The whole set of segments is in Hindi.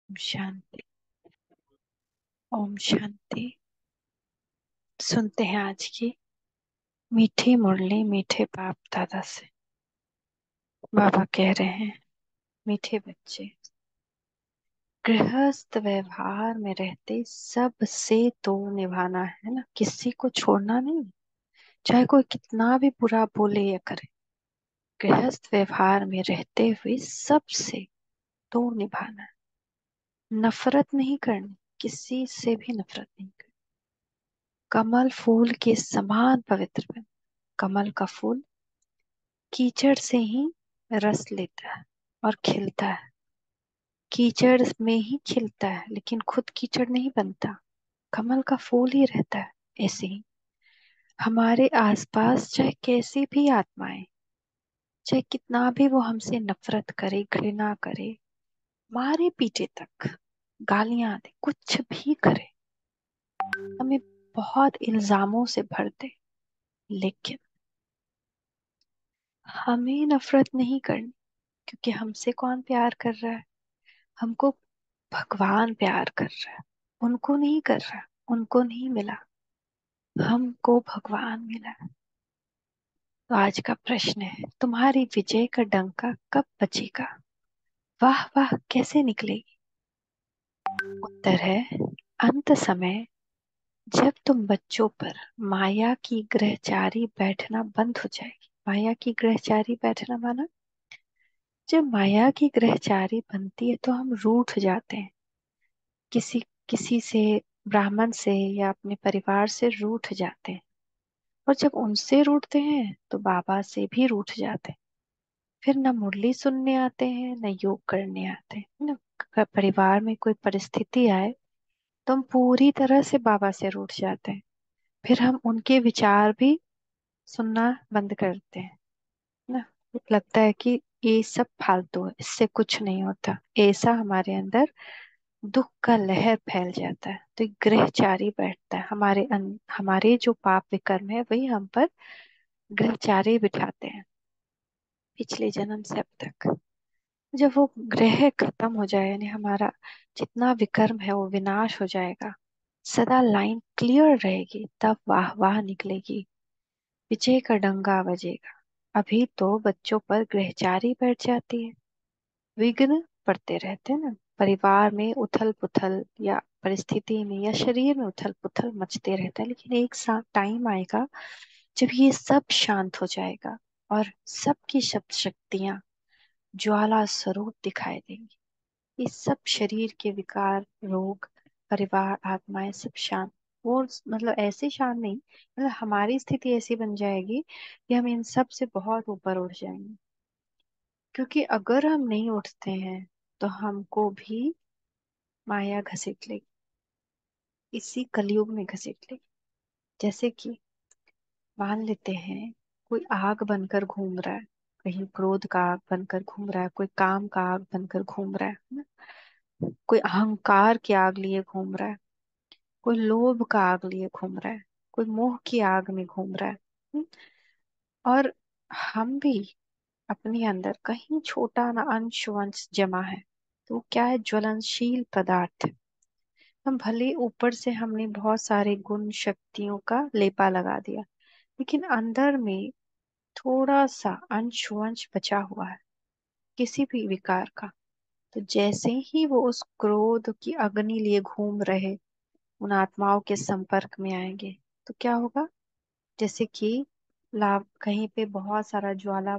शांति। ओम शांति। सुनते हैं आज की मीठी मुरली मीठे बाप दादा से। बाबा कह रहे हैं, मीठे बच्चे, गृहस्थ व्यवहार में रहते सबसे तो निभाना है ना, किसी को छोड़ना नहीं। चाहे कोई कितना भी बुरा बोले या करे, गृहस्थ व्यवहार में रहते हुए सबसे तो निभाना है। नफरत नहीं करनी, किसी से भी नफरत नहीं करनी। कमल फूल के समान पवित्र बन। कमल का फूल कीचड़ से ही रस लेता है और खिलता है। कीचड़ में ही खिलता है, लेकिन खुद कीचड़ नहीं बनता, कमल का फूल ही रहता है। ऐसे ही हमारे आसपास चाहे कैसी भी आत्माएं, चाहे कितना भी वो हमसे नफरत करे, घृणा करे, मारे पीटे तक, गालियां दे, कुछ भी करे, हमें बहुत इल्जामों से भर दे, लेकिन हमें नफरत नहीं करनी। क्योंकि हमसे कौन प्यार कर रहा है? हमको भगवान प्यार कर रहा है, उनको नहीं कर रहा। उनको नहीं मिला, हमको भगवान मिला। तो आज का प्रश्न है, तुम्हारी विजय का डंका कब बजेगा? वाह वाह कैसे निकलेगी? उत्तर है, अंत समय, जब तुम बच्चों पर माया की ग्रहचारी बैठना बंद हो जाएगी। माया की ग्रहचारी बैठना माना, जब माया की ग्रहचारी बनती है तो हम रूठ जाते हैं। किसी किसी से, ब्राह्मण से या अपने परिवार से रूठ जाते हैं। और जब उनसे रूठते हैं तो बाबा से भी रूठ जाते हैं। फिर न मुरली सुनने आते हैं, न योग करने आते हैं, है ना। परिवार में कोई परिस्थिति आए तो हम पूरी तरह से बाबा से रूठ जाते हैं। फिर हम उनके विचार भी सुनना बंद करते हैं, है ना। लगता है कि ये सब फालतू है, इससे कुछ नहीं होता। ऐसा हमारे अंदर दुख का लहर फैल जाता है। तो एक ग्रहचारी बैठता है हमारे जो पाप विकर्म है वही हम पर ग्रहचारी बिठाते हैं, पिछले जन्म से अब तक। जब वो ग्रह खत्म हो जाए, यानी हमारा जितना विकर्म है वो विनाश हो जाएगा, सदा लाइन क्लियर रहेगी, तब वाह वाह निकलेगी, विजय का डंगा बजेगा। अभी तो बच्चों पर ग्रहचारी बैठ जाती है, विघ्न पड़ते रहते हैं ना। परिवार में उथल पुथल, या परिस्थिति में या शरीर में उथल पुथल मचते रहता है, लेकिन एक साथ टाइम आएगा जब ये सब शांत हो जाएगा और सबकी शब्द शक्तियां ज्वाला स्वरूप दिखाई देंगी। ये सब शरीर के विकार, रोग, परिवार, आत्माएं सब शांत। वो मतलब ऐसे शांत नहीं, मतलब हमारी स्थिति ऐसी बन जाएगी कि हम इन सब से बहुत ऊपर उठ जाएंगे। क्योंकि अगर हम नहीं उठते हैं तो हमको भी माया घसीट लेगी, इसी कलयुग में घसीट लेगी। जैसे कि मान लेते हैं कोई आग बनकर घूम रहा है, कहीं क्रोध का आग बनकर घूम रहा है, कोई काम का आग बनकर घूम रहा है ना? कोई अहंकार की आग लिए घूम रहा है, कोई लोभ का आग लिए घूम रहा है, कोई मोह की आग में घूम रहा है। हम्म? और हम भी अपने अंदर कहीं छोटा ना अंश वंश जमा है, तो वो क्या है? ज्वलनशील पदार्थ। हम भले ऊपर से हमने बहुत सारे गुण शक्तियों का लेपा लगा दिया, लेकिन अंदर में थोड़ा सा अंश वंश बचा हुआ है, किसी भी विकार का। तो जैसे ही वो उस क्रोध की अग्नि लिए घूम रहे उन आत्माओं के संपर्क में आएंगे, तो क्या होगा? जैसे कि लाभ कहीं पे बहुत सारा ज्वाला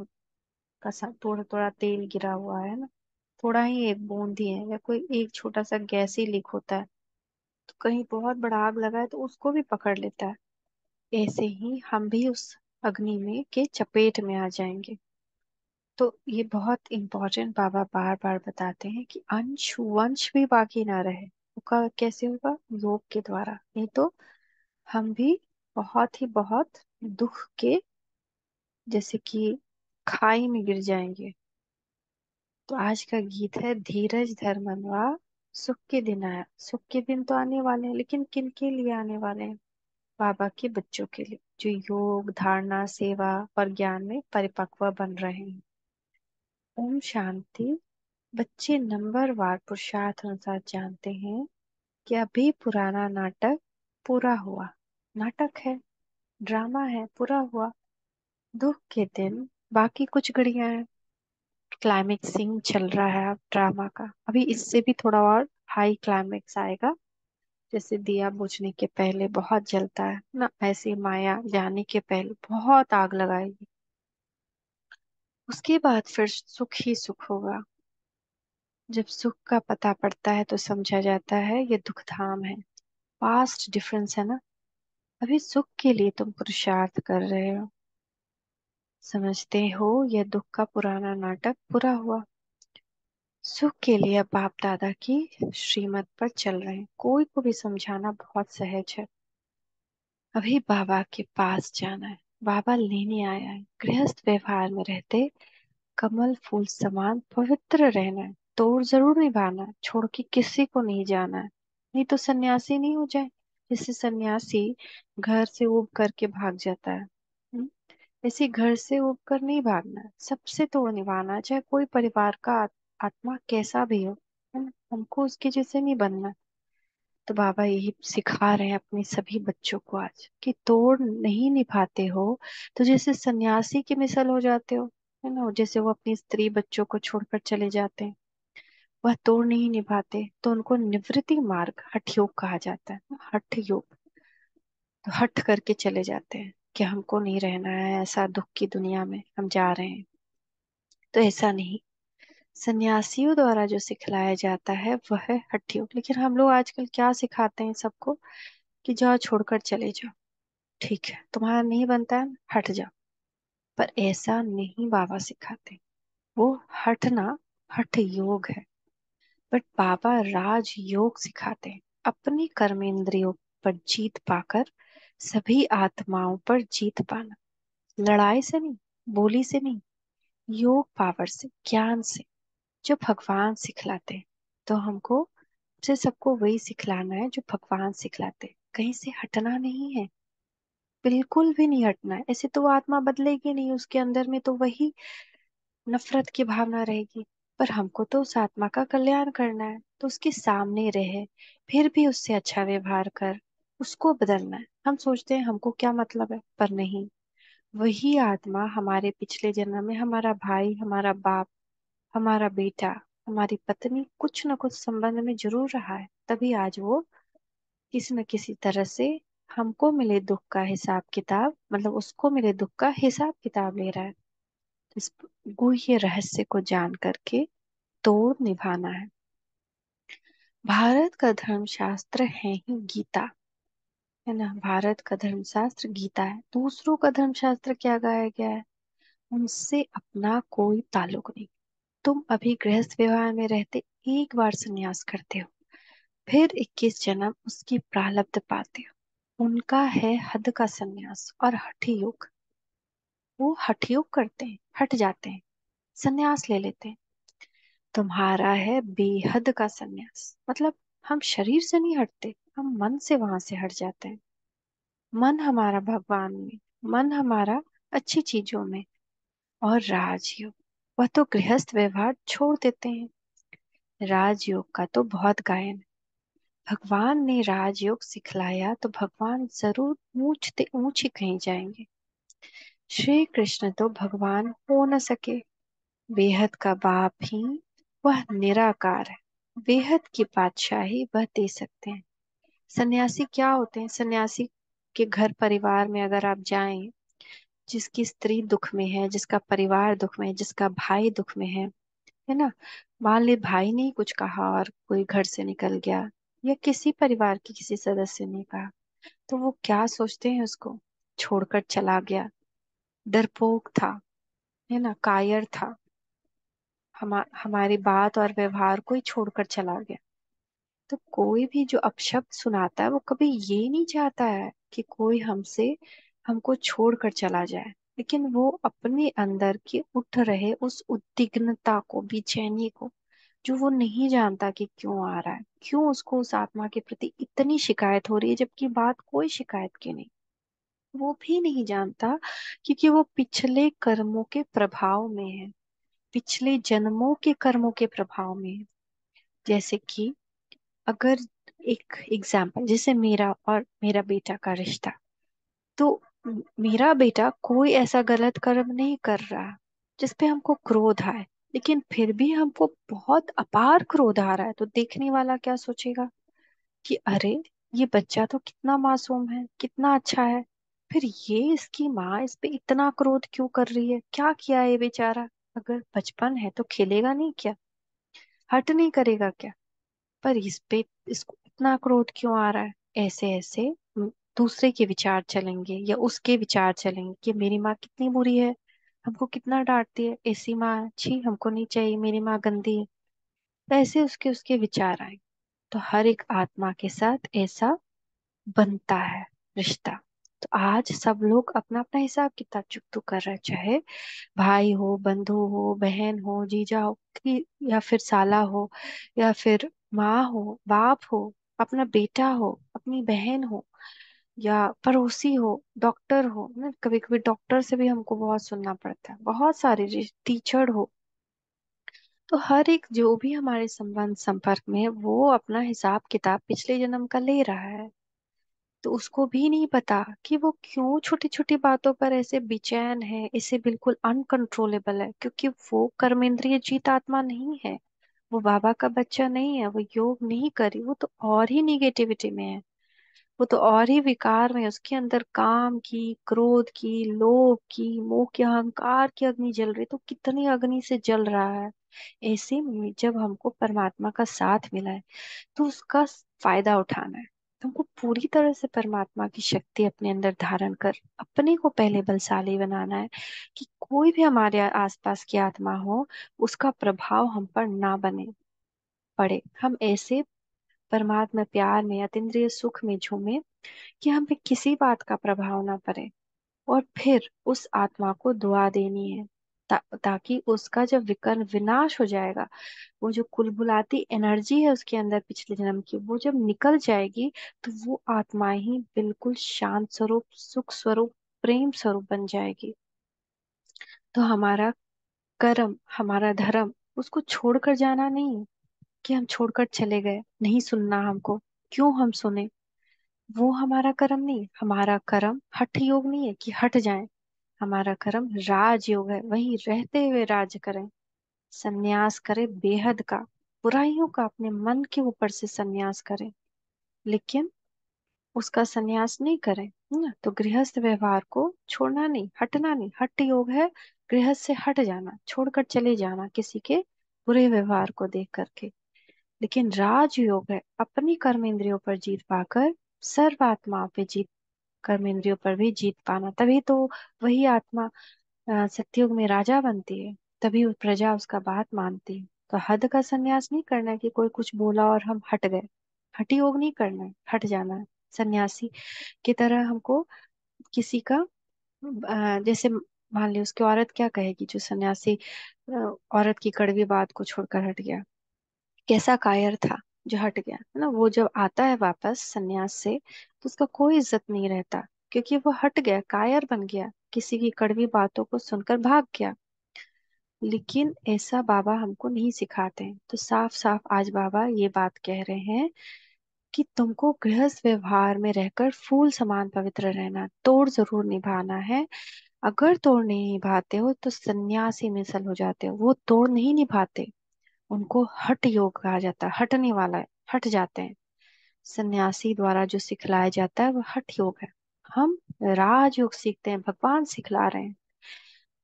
का थोड़ा थोड़ा तेल गिरा हुआ है ना, थोड़ा ही एक बूंद ही है, या कोई एक छोटा सा गैस ही लीक होता है, तो कहीं बहुत बड़ा आग लगा है तो उसको भी पकड़ लेता है। ऐसे ही हम भी उस अग्नि में के चपेट में आ जाएंगे। तो ये बहुत इंपॉर्टेंट बाबा बार बार बताते हैं कि अंश वंश भी बाकी ना रहे। उसका कैसे होगा? योग के द्वारा। नहीं तो हम भी बहुत ही बहुत दुख के, जैसे कि खाई में गिर जाएंगे। तो आज का गीत है, धीरज धर मनवा, सुख के दिन आया। सुख के दिन तो आने वाले हैं, लेकिन किन के लिए आने वाले हैं? बाबा के बच्चों के लिए, जो योग धारणा सेवा और ज्ञान में परिपक्व बन रहे हैं। ओम शांति। बच्चे नंबरवार पुरुषार्थ अनुसार जानते हैं कि अभी पुराना नाटक पूरा हुआ। नाटक है, ड्रामा है, पूरा हुआ। दुख के दिन बाकी कुछ घड़ियां हैं। क्लाइमेक्सिंग चल रहा है अब ड्रामा का। अभी इससे भी थोड़ा और हाई क्लाइमेक्स आएगा। जैसे दिया बुझने के पहले बहुत जलता है ना, ऐसे माया जाने के पहले बहुत आग लगाएगी। उसके बाद फिर सुख ही सुख होगा। जब सुख का पता पड़ता है तो समझा जाता है ये दुख धाम है। पास्ट डिफरेंस है ना। अभी सुख के लिए तुम पुरुषार्थ कर रहे हो, समझते हो यह दुख का पुराना नाटक पूरा हुआ। सुख के लिए अब बाप दादा की श्रीमत पर चल रहे हैं। कोई को भी समझाना बहुत सहज है। अभी बाबा के पास जाना है, बाबा लेने आया है। गृहस्थ व्यवहार में रहते कमल फूल समान पवित्र रहना है। तोड़ जरूर निभाना है, छोड़ के किसी को नहीं जाना है। नहीं तो सन्यासी नहीं हो जाए। जैसे सन्यासी घर से उब करके भाग जाता है, वैसे घर से उब कर नहीं भागना है, सबसे तोड़ निभाना है, चाहे कोई परिवार का आत्मा कैसा भी हो, है ना। हमको उसके जैसे नहीं बनना। तो बाबा यही सिखा रहे हैं अपने सभी बच्चों को आज कि तोड़ नहीं निभाते हो तो जैसे सन्यासी की मिसाल हो जाते हो, है ना। जैसे वो अपनी स्त्री बच्चों को छोड़कर चले जाते हैं, वह तोड़ नहीं निभाते तो उनको निवृत्ति मार्ग हठ योग कहा जाता है। हठ योग, तो हठ करके चले जाते हैं कि हमको नहीं रहना है ऐसा दुख की दुनिया में, हम जा रहे हैं। तो ऐसा नहीं, सन्यासियों द्वारा जो सिखलाया जाता है वह है हठ योग। लेकिन हम लोग आजकल क्या सिखाते हैं सबको कि जाओ छोड़कर चले जाओ, ठीक है तुम्हारा नहीं बनता है हट जाओ। पर ऐसा नहीं बाबा सिखाते। वो हटना हठ योग है। बट बाबा राज योग सिखाते हैं। अपनी कर्मेंद्रियों पर जीत पाकर सभी आत्माओं पर जीत पाना। लड़ाई से नहीं, बोली से नहीं, योग पावर से, ज्ञान से, जो भगवान सिखलाते हैं। तो हमको से सबको वही सिखलाना है जो भगवान सिखलाते हैं। कहीं से हटना नहीं है, बिल्कुल भी नहीं हटना है। ऐसे तो वो आत्मा बदलेगी नहीं, उसके अंदर में तो वही नफरत की भावना रहेगी। पर हमको तो उस आत्मा का कल्याण करना है, तो उसके सामने रहे, फिर भी उससे अच्छा व्यवहार कर, उसको बदलना है। हम सोचते हैं हमको क्या मतलब है, पर नहीं। वही आत्मा हमारे पिछले जन्म में हमारा भाई, हमारा बाप, हमारा बेटा, हमारी पत्नी कुछ न कुछ संबंध में जरूर रहा है। तभी आज वो किसी न किसी तरह से हमको मिले दुख का हिसाब किताब, मतलब उसको मिले दुख का हिसाब किताब ले रहा है। तो इस गुह्य रहस्य को जान करके तोड़ निभाना है। भारत का धर्मशास्त्र है ही गीता, है ना। भारत का धर्मशास्त्र गीता है। दूसरों का धर्मशास्त्र क्या गाया गया है, उनसे अपना कोई ताल्लुक नहीं। तुम अभी गृहस्थ व्यवहार में रहते एक बार संन्यास करते हो, फिर 21 जन्म उसकी प्रारब्ध पाते हो। उनका है हद का संन्यास और हठ योग। वो हठ योग करते हैं, हट जाते हैं, संन्यास ले लेते हैं। तुम्हारा है बेहद का संन्यास, मतलब हम शरीर से नहीं हटते, हम मन से वहां से हट जाते हैं। मन हमारा भगवान में, मन हमारा अच्छी चीजों में। और राजयोग, वह तो गृहस्थ व्यवहार छोड़ देते हैं। राजयोग का तो बहुत गायन है। भगवान ने राजयोग सिखलाया तो भगवान जरूर ऊंचते ऊंच ही कहीं जाएंगे। श्री कृष्ण तो भगवान हो न सके, बेहद का बाप ही वह निराकार है। बेहद की बादशाही वह दे सकते हैं। सन्यासी क्या होते हैं, सन्यासी के घर परिवार में अगर आप जाएं, जिसकी स्त्री दुख में है, जिसका परिवार दुख में है, जिसका भाई दुख में है ना। मान ले भाई ने ही कुछ कहा और कोई घर से निकल गया, या किसी परिवार के किसी सदस्य ने कहा, तो वो क्या सोचते हैं, उसको छोड़कर चला गया, डरपोक था, है ना, कायर था, हमारी बात और व्यवहार को ही छोड़कर चला गया। तो कोई भी जो अपशब्द सुनाता है वो कभी ये नहीं चाहता है कि कोई हमको छोड़कर चला जाए। लेकिन वो अपने अंदर के उठ रहे उस उद्विग्नता को, बेचैनी को, जो वो नहीं जानता कि क्यों आ रहा है, क्यों उसको उस आत्मा के प्रति इतनी शिकायत हो रही है, जबकि बात कोई शिकायत की नहीं, वो भी नहीं जानता। क्योंकि वो पिछले कर्मों के प्रभाव में है। पिछले जन्मों के कर्मों के प्रभाव में है। जैसे कि अगर एक एग्जाम्पल, जैसे मेरा और मेरा बेटा का रिश्ता, तो मेरा बेटा कोई ऐसा गलत कर्म नहीं कर रहा जिसपे हमको क्रोध आए, लेकिन फिर भी हमको बहुत अपार क्रोध आ रहा है, तो देखने वाला क्या सोचेगा कि अरे, ये बच्चा तो कितना मासूम है, कितना अच्छा है, फिर ये इसकी माँ इस पे इतना क्रोध क्यों कर रही है, क्या किया है ये बेचारा। अगर बचपन है तो खेलेगा नहीं क्या, हट नहीं करेगा क्या, पर इस पे इसको इतना क्रोध क्यों आ रहा है। ऐसे ऐसे दूसरे के विचार चलेंगे या उसके विचार चलेंगे कि मेरी माँ कितनी बुरी है, हमको कितना डांटती है, ऐसी माँ छी हमको नहीं चाहिए, मेरी माँ गंदी है। तो ऐसे उसके उसके विचार आए। तो हर एक आत्मा के साथ ऐसा बनता है रिश्ता। तो आज सब लोग अपना अपना हिसाब किताब चुकता कर रहे हैं, चाहे भाई हो, बंधु हो, बहन हो, जीजा हो, या फिर साला हो, या फिर माँ हो, बाप हो, अपना बेटा हो, अपनी बहन हो, या पड़ोसी हो, डॉक्टर हो ना, कभी कभी डॉक्टर से भी हमको बहुत सुनना पड़ता है, बहुत सारे टीचर हो। तो हर एक जो भी हमारे संबंध संपर्क में है, वो अपना हिसाब किताब पिछले जन्म का ले रहा है। तो उसको भी नहीं पता कि वो क्यों छोटी छोटी बातों पर ऐसे बेचैन है, इसे बिल्कुल अनकंट्रोलेबल है, क्योंकि वो कर्मेंद्रिय जीत आत्मा नहीं है, वो बाबा का बच्चा नहीं है, वो योग नहीं करी, वो तो और ही निगेटिविटी में है, वो तो और ही विकार में है। उसके अंदर काम की, क्रोध की, लोभ की, मोह की, अहंकार की अग्नि जल रही, तो कितनी अग्नि से जल रहा है। ऐसे में जब हमको परमात्मा का साथ मिला है, तो उसका फायदा उठाना है। तुमको पूरी तरह से परमात्मा की शक्ति अपने अंदर धारण कर अपने को पहले बलशाली बनाना है, कि कोई भी हमारे आसपास की आत्मा हो, उसका प्रभाव हम पर ना बने पड़े। हम ऐसे परमात्मा प्यार में, अतीन्द्रिय सुख में झूमे कि हम पे किसी बात का प्रभाव ना पड़े। और फिर उस आत्मा को दुआ देनी है, ताकि उसका जब विकर्ण विनाश हो जाएगा, वो जो कुलबुलाती एनर्जी है उसके अंदर पिछले जन्म की, वो जब निकल जाएगी, तो वो आत्मा ही बिल्कुल शांत स्वरूप, सुख स्वरूप, प्रेम स्वरूप बन जाएगी। तो हमारा कर्म, हमारा धर्म उसको छोड़कर जाना नहीं है, कि हम छोड़कर चले गए, नहीं सुनना हमको, क्यों हम सुने। वो हमारा कर्म नहीं, हमारा कर्म हठ योग नहीं है कि हट जाएं। हमारा कर्म राजयोग है, वही रहते हुए राज करें, संन्यास करें बेहद का, बुराइयों का अपने मन के ऊपर से संन्यास करें, लेकिन उसका संन्यास नहीं करें, है ना। तो गृहस्थ व्यवहार को छोड़ना नहीं, हटना नहीं, हट योग है गृहस्थ से हट जाना, छोड़कर चले जाना किसी के बुरे व्यवहार को देख करके। लेकिन राजयोग है अपनी कर्मेंद्रियों पर जीत पाकर सर्व आत्माओं पे जीत, कर्मेंद्रियों पर भी जीत पाना, तभी तो वही आत्मा सत्युग में राजा बनती है, तभी वो प्रजा उसका बात मानती है। तो हद का संन्यास नहीं करना है कि कोई कुछ बोला और हम हट गए, हठ योग नहीं करना है, हट जाना है। सन्यासी की तरह हमको किसी का जैसे मान ली उसकी औरत क्या कहेगी, जो सन्यासी औरत की कड़वी बात को छोड़कर हट गया, कैसा कायर था जो हट गया, है ना। वो जब आता है वापस सन्यास से, तो उसका कोई इज्जत नहीं रहता, क्योंकि वो हट गया, कायर बन गया, किसी की कड़वी बातों को सुनकर भाग गया। लेकिन ऐसा बाबा हमको नहीं सिखाते हैं। तो साफ साफ आज बाबा ये बात कह रहे हैं कि तुमको गृहस्थ व्यवहार में रहकर फूल समान पवित्र रहना, तोड़ जरूर निभाना है। अगर तोड़ नहीं निभाते हो तो सन्यासी मिसल हो जाते हो। वो तोड़ नहीं निभाते, उनको हठ योग कहा जाता है, हटने वाला है, हट जाते हैं। सन्यासी द्वारा जो सिखलाया जाता है वो हठ योग है। हम राजयोग सीखते हैं, भगवान सिखला रहे हैं।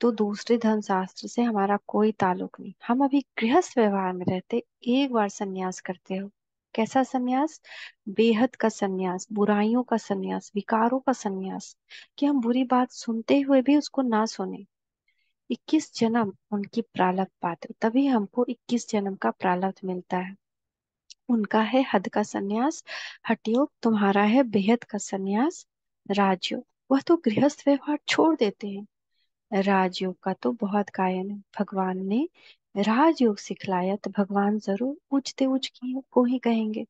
तो दूसरे धर्म शास्त्र से हमारा कोई ताल्लुक नहीं, हम अभी गृहस्थ व्यवहार में रहते। एक बार सन्यास करते हो, कैसा सन्यास, बेहद का सन्यास, बुराइयों का सन्यास, विकारों का सन्यास, कि हम बुरी बात सुनते हुए भी उसको ना सुने। 21 जन्म उनकी प्रारब्ध पात्र, तभी हमको 21 जन्म का प्रारब्ध मिलता है। उनका है हद का सन्यास हठयोग, तुम्हारा है बेहद का सन्यास राजयोग। वह तो गृहस्थ व्यवहार छोड़ देते हैं, राजयोग का तो बहुत गायन है। भगवान ने राजयोग सिखलाया, तो भगवान जरूर ऊंचते ऊंच की को ही कहेंगे।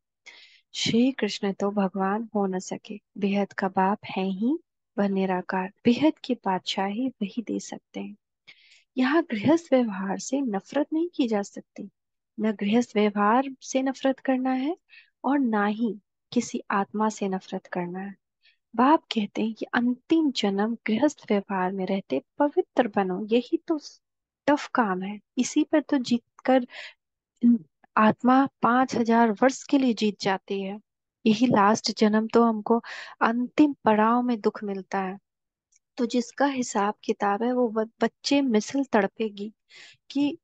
श्री कृष्ण तो भगवान हो न सके, बेहद का बाप है ही वह निराकार, बेहद की बादशाही वही दे सकते हैं। यहाँ गृहस्थ व्यवहार से नफरत नहीं की जा सकती। न गृहस्थ व्यवहार से नफरत करना है और ना ही किसी आत्मा से नफरत करना है। बाप कहते हैं कि अंतिम जन्म गृहस्थ व्यवहार में रहते पवित्र बनो, यही तो टफ काम है। इसी पर तो जीत कर आत्मा 5,000 वर्ष के लिए जीत जाती है। यही लास्ट जन्म तो हमको अंतिम पड़ाव में दुख मिलता है। तो जिसका हिसाब किताब है वो बच्चे मिसल तड़पेगी कि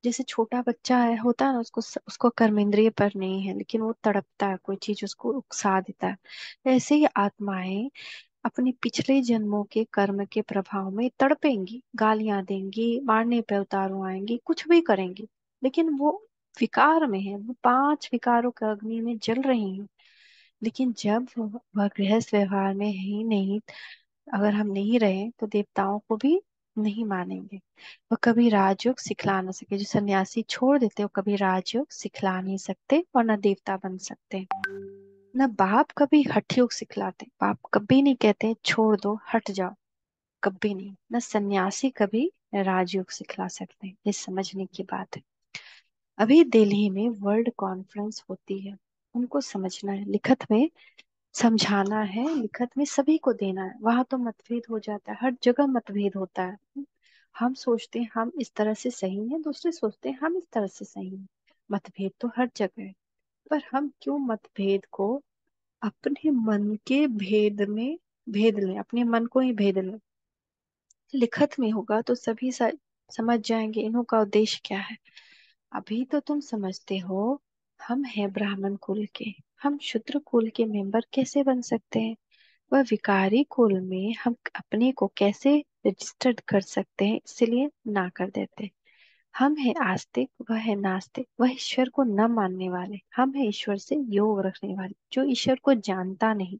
जैसे छोटा बच्चा है होता है ना, उसको कर्मेंद्रिय पर नहीं है लेकिन वो तड़पता है, कोई चीज उसको उकसा देता है। ऐसे ही आत्माएं अपने पिछले जन्मों के कर्म के प्रभाव में तड़पेंगी, गालियां देंगी, मारने पे उतारू आएंगी, कुछ भी करेंगी, लेकिन वो विकार में है, वो 5 विकारों के अग्नि में जल रही हैं। लेकिन जब वह गृहस्थ व्यवहार में है ही नहीं, अगर हम नहीं रहे तो देवताओं को भी नहीं मानेंगे। वह कभी राजयोग सिखला ना सके, जो सन्यासी छोड़ देते वो कभी राजयोग सिखला नहीं सकते और न देवता बन सकते। न बाप कभी हठ योग सिखलाते, बाप कभी नहीं कहते छोड़ दो हट जाओ, कभी नहीं। न सन्यासी कभी राजयोग सिखला सकते, ये समझने की बात है। अभी दिल्ली में वर्ल्ड कॉन्फ्रेंस होती है, उनको समझना है, लिखत में समझाना है, लिखत में सभी को देना है। वहां तो मतभेद हो जाता है, हर जगह मतभेद होता है। हम सोचते हैं हम इस तरह से सही हैं, दूसरे सोचते हैं हम इस तरह से सही हैं। मतभेद तो हर जगह है, पर हम क्यों मतभेद को अपने मन के भेद में भेद लें, अपने मन को ही भेद लें। लिखत में होगा तो सभी समझ जाएंगे इन्हों का उद्देश्य क्या है। अभी तो तुम समझते हो हम हैं ब्राह्मण कुल के, हम शूद्र कुल के मेंबर कैसे बन सकते हैं। वह विकारी कुल में हम अपने को कैसे रजिस्टर्ड कर सकते हैं, इसलिए ना कर देते। हम है आस्तिक, वह है नास्तिक, वह ईश्वर को न मानने वाले, हम है ईश्वर से योग रखने वाले, जो ईश्वर को जानता नहीं,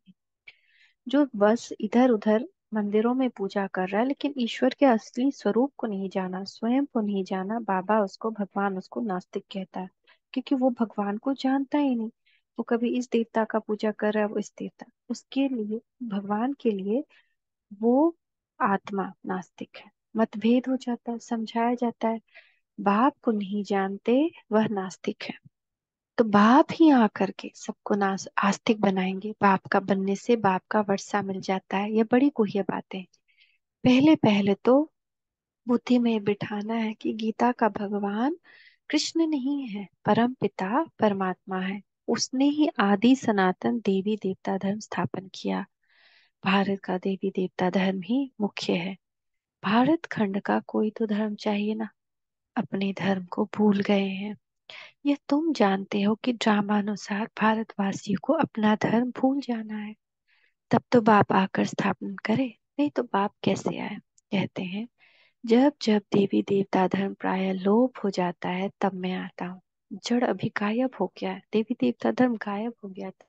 जो बस इधर उधर मंदिरों में पूजा कर रहा है लेकिन ईश्वर के असली स्वरूप को नहीं जाना, स्वयं को नहीं जाना। बाबा उसको, भगवान उसको नास्तिक कहता है, क्योंकि वो भगवान को जानता ही नहीं। वो कभी इस देवता का पूजा कर रहा है, वो इस देवता, उसके लिए, भगवान के लिए वो आत्मा नास्तिक है। मतभेद हो जाता है, समझाया जाता है, बाप को नहीं जानते वह नास्तिक है। तो बाप ही आकर के सबको नास आस्तिक बनाएंगे। बाप का बनने से बाप का वर्षा मिल जाता है, ये बड़ी गुह्य बातें। पहले पहले तो बुद्धि में बिठाना है कि गीता का भगवान कृष्ण नहीं है, परम पिता परमात्मा है। उसने ही आदि सनातन देवी देवता धर्म स्थापन किया। भारत का देवी देवता धर्म ही मुख्य है। भारत खंड का कोई तो धर्म चाहिए ना, अपने धर्म को भूल गए हैं। यह तुम जानते हो कि ड्रामानुसार भारतवासियों को अपना धर्म भूल जाना है, तब तो बाप आकर स्थापन करे, नहीं तो बाप कैसे आए। कहते हैं जब जब देवी देवता धर्म प्राय लोप हो जाता है तब मैं आता हूँ। जड़ अभी गायब हो गया है, देवी देवता धर्म गायब हो गया था।